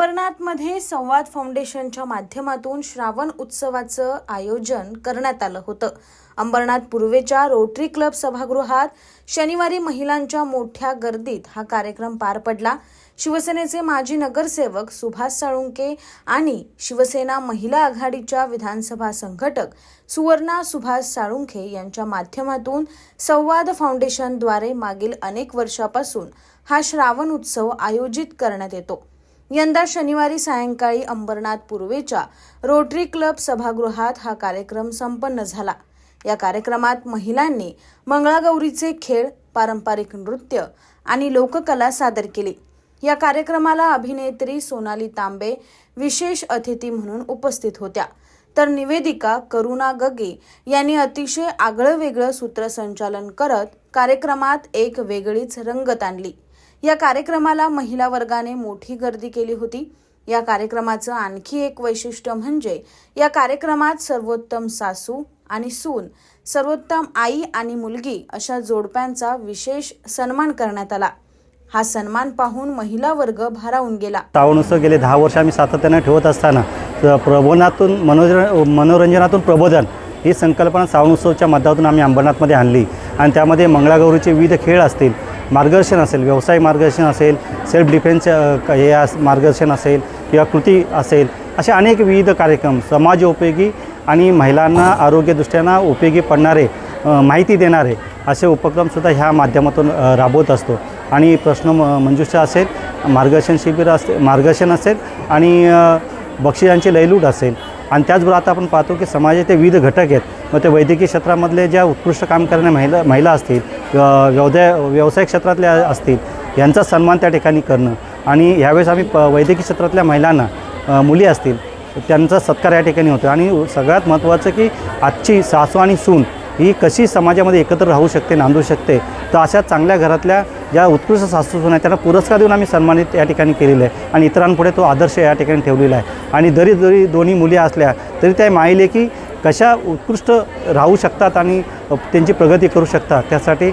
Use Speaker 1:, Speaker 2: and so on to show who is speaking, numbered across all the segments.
Speaker 1: अंबरनाथमध्ये संवाद फाउंडेशनच्या माध्यमातून श्रावण उत्सवाचं आयोजन करण्यात आलं होतं। अंबरनाथ पूर्वेच्या रोटरी क्लब सभागृहात शनिवारी महिलांच्या मोठ्या गर्दीत हा कार्यक्रम पार पडला। शिवसेनेचे माजी नगरसेवक सुभाष साळुंखे आणि शिवसेना महिला आघाडीच्या विधानसभा संघटक सुवर्णा सुभाष साळुंखे यांच्या माध्यमातून संवाद फाउंडेशनद्वारे मागील अनेक वर्षापासून हा श्रावण उत्सव आयोजित करण्यात येतो। यंदा शनिवारी सायंकाळी अंबरनाथ पूर्वेच्या रोटरी क्लब सभागृहात हा कार्यक्रम संपन्न झाला। या कार्यक्रमात महिलांनी मंगळागौरीचे खेळ, पारंपरिक नृत्य आणि लोककला सादर केली। या कार्यक्रमाला अभिनेत्री सोनाली तांबे विशेष अतिथी म्हणून उपस्थित होत्या, तर निवेदिका करुणा गगे यांनी अतिशय आगळंवेगळं सूत्रसंचालन करत कार्यक्रमात एक वेगळीच रंगत आणली। या कार्यक्रमाला महिला वर्गाने मोठी गर्दी केली होती। या कार्यक्रमाचं आणखी एक वैशिष्ट्य म्हणजे या कार्यक्रमात सर्वोत्तम सासू आणि सून, सर्वोत्तम आई आणि मुलगी अशा जोडप्यांचा विशेष सन्मान करण्यात आला। हा सन्मान पाहून महिला वर्ग भारावून गेला।
Speaker 2: श्रावण उत्सव गेले 10 वर्ष आम्ही सातत्याने ठेवत असताना प्रबोधनातून मनोरंजनातून प्रबोधन ही संकल्पना श्रावण उत्सवच्या माध्यमातून आम्ही अंबरनाथमध्ये आणली आणि त्यामध्ये मंगळागौरीचे विविध खेळ असतील, मार्गदर्शन असेल, व्यवसाय मार्गदर्शन असेल, सेल्फ डिफेन्स हे मार्गदर्शन असेल किंवा कृती असेल, असे अनेक विविध कार्यक्रम समाजोपयोगी आणि महिलांना आरोग्यदृष्ट्या उपयोगी पडणारे, माहिती देणारे असे उपक्रमसुद्धा ह्या माध्यमातून राबवत असतो। आणि प्रश्न मंजुषा असेल, मार्गदर्शन शिबिर असेल, मार्गदर्शन असेल आणि बक्षिसांची लयलूट असेल। आणि त्याचबरोबर आता आपण पाहतो की समाजाचे विविध घटक आहेत, मग ते वैद्यकीय क्षेत्रामधले ज्या उत्कृष्ट काम करणाऱ्या महिला असतील, व्यवसाय क्षेत्रातल्या असतील, यांचा सन्मान त्या ठिकाणी करणं। आणि ह्यावेळेस आम्ही वैद्यकीय क्षेत्रातल्या महिलांना, मुली असतील, त्यांचा सत्कार या ठिकाणी होतो। आणि सगळ्यात महत्त्वाचं की आजची सासू आणि सून ही कशी समाजामध्ये एकत्र राहू शकते, नांदू शकते, तर अशा चांगल्या घरातल्या ज्या उत्कृष्ट सासू सून आहेत त्यांना पुरस्कार देऊन आम्ही सन्मानित या ठिकाणी केलेलं आहे आणि इतरांपुढे तो आदर्श या ठिकाणी ठेवलेला आहे। आणि जरी दोन्ही मुली असल्या तरी त्या मायलेकी कशा उत्कृष्ट राहू शकतात आणि त्यांची प्रगती करू शकतात, त्यासाठी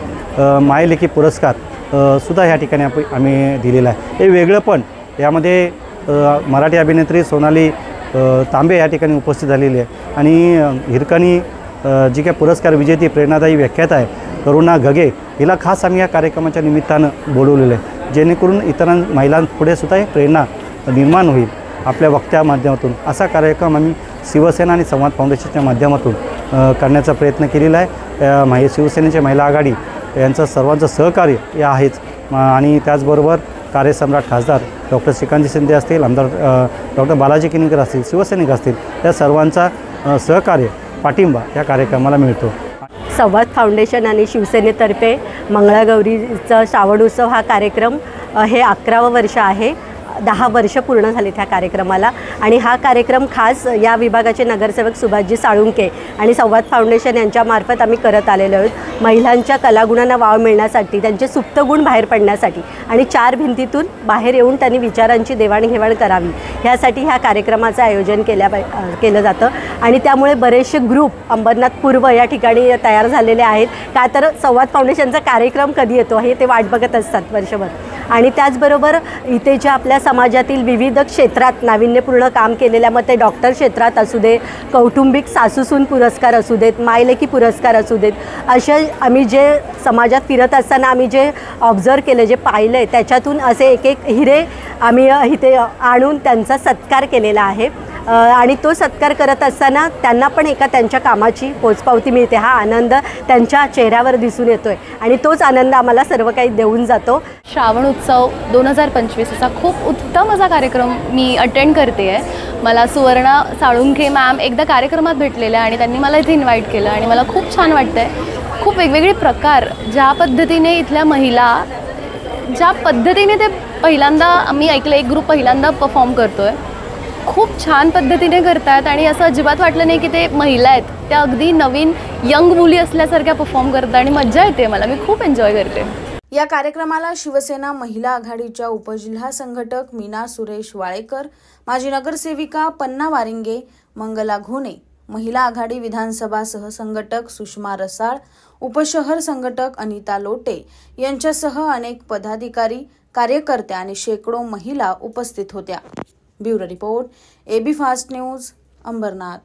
Speaker 2: मायलेकी पुरस्कार सुद्धा या ठिकाणी आम्ही दिलेला आहे। हे वेगळं पण यामध्ये मराठी अभिनेत्री सोनाली तांबे या ठिकाणी उपस्थित झालेली आहे आणि हिरकणी जी काय पुरस्कार विजेती प्रेरणादायी व्याख्याता आहे करुणा गगे, हिला खास आम्ही या कार्यक्रमाच्या निमित्तानं बोलवलेलं आहे, जेणेकरून इतर महिलांपुढे सुद्धा ही प्रेरणा निर्माण होईल आपल्या वक्त्या माध्यमातून। असा कार्यक्रम आम्ही शिवसेना आणि संवाद फाउंडेशनच्या माध्यमातून करण्याचा प्रयत्न केलेला आहे। शिवसेनेचे महिला आघाडी यांचं सर्वांचं सहकार्य हे आहेच आणि त्याचबरोबर कार्यसम्राट खासदार डॉक्टर श्रीकांत शिंदे असतील, आमदार डॉक्टर बालाजी किनीकर असतील, शिवसैनिक असतील, या सर्वांचा सहकार्य, पाठिंबा या कार्यक्रमाला मिळतो।
Speaker 3: संवाद फाउंडेशन आणि शिवसेनेतर्फे मंगळागौरीचा श्रावण उत्सव हा कार्यक्रम हे 11वं वर्ष आहे। 10 वर्ष पूर्ण झाले त्या कार्यक्रमाला आणि हा कार्यक्रम खास या विभागाचे नगरसेवक सुभाषजी साळुंखे आणि संवाद फाउंडेशन यांच्यामार्फत आम्ही करत आलेलो आहोत। महिलांच्या कलागुणांना वाव मिळण्यासाठी, त्यांचे सुप्त गुण बाहेर पडण्यासाठी आणि 4 भिंतीतून बाहेर येऊन त्यांनी विचारांची देवाणघेवाण करावी, ह्यासाठी ह्या कार्यक्रमाचं आयोजन केलं जातं। आणि त्यामुळे बरेचसे ग्रुप अंबरनाथ पूर्व या ठिकाणी तयार झालेले आहेत, का तर संवाद फाउंडेशनचा कार्यक्रम कधी येतो हे ते वाट बघत असतात वर्षभर। आणि त्याचबरोबर इथे ज्या आपल्या समाजातील विविध क्षेत्रात नाविन्यपूर्ण काम केलेल्या, मग ते डॉक्टर क्षेत्रात असू दे, कौटुंबिक सासूसून पुरस्कार असू देत, मायलेकी पुरस्कार असू देत, अशा आम्ही जे समाजात फिरत असताना आम्ही जे ऑब्झर्व केलं, जे पाहिलं आहे, त्याच्यातून असे एक हिरे आम्ही इथे आणून त्यांचा सत्कार केलेला आहे। आणि तो सत्कार करत असताना त्यांना पण त्यांच्या कामाची पोचपावती मिळते, हा आनंद त्यांच्या चेहऱ्यावर दिसून येतोय आणि तोच आनंद आम्हाला सर्व काही देऊन जातो।
Speaker 4: श्रावण उत्सव 2025 असा खूप उत्तम असा कार्यक्रम मी अटेंड करते आहे। मला सुवर्णा साळुंखे मॅम एकदा कार्यक्रमात भेटलेल्या आणि त्यांनी मला इथे इन्व्हाइट केलं आणि मला खूप छान वाटतं आहे। खूप वेगवेगळे प्रकार, ज्या पद्धतीने इथल्या महिला, ज्या पद्धतीने ते पहिल्यांदा मी ऐकलं, एक ग्रुप पहिल्यांदा परफॉर्म करतो आहे, खूप छान पद्धतीने करतात आणि असं अजिबात वाटलं नाही की ते महिला आहेत, त्या अगदी नवीन यंग मुली असल्यासारख्या परफॉर्म करतात आणि मज्जा येते मला, मी खूप एन्जॉय करते।
Speaker 1: या कार्यक्रमाला शिवसेना महिला आघाडीच्या उपजिल्हा संघटक मीना सुरेश वाळेकर, माजी नगरसेविका पन्ना वारिंगे, मंगला घोणे, महिला आघाडी विधानसभा सहसंघटक सुषमा रसाळ, उपशहर संघटक अनिता लोटे यांच्यासह अनेक पदाधिकारी, कार्यकर्त्या आणि शेकडो महिला उपस्थित होत्या। Bureau report AB fast news Ambernath.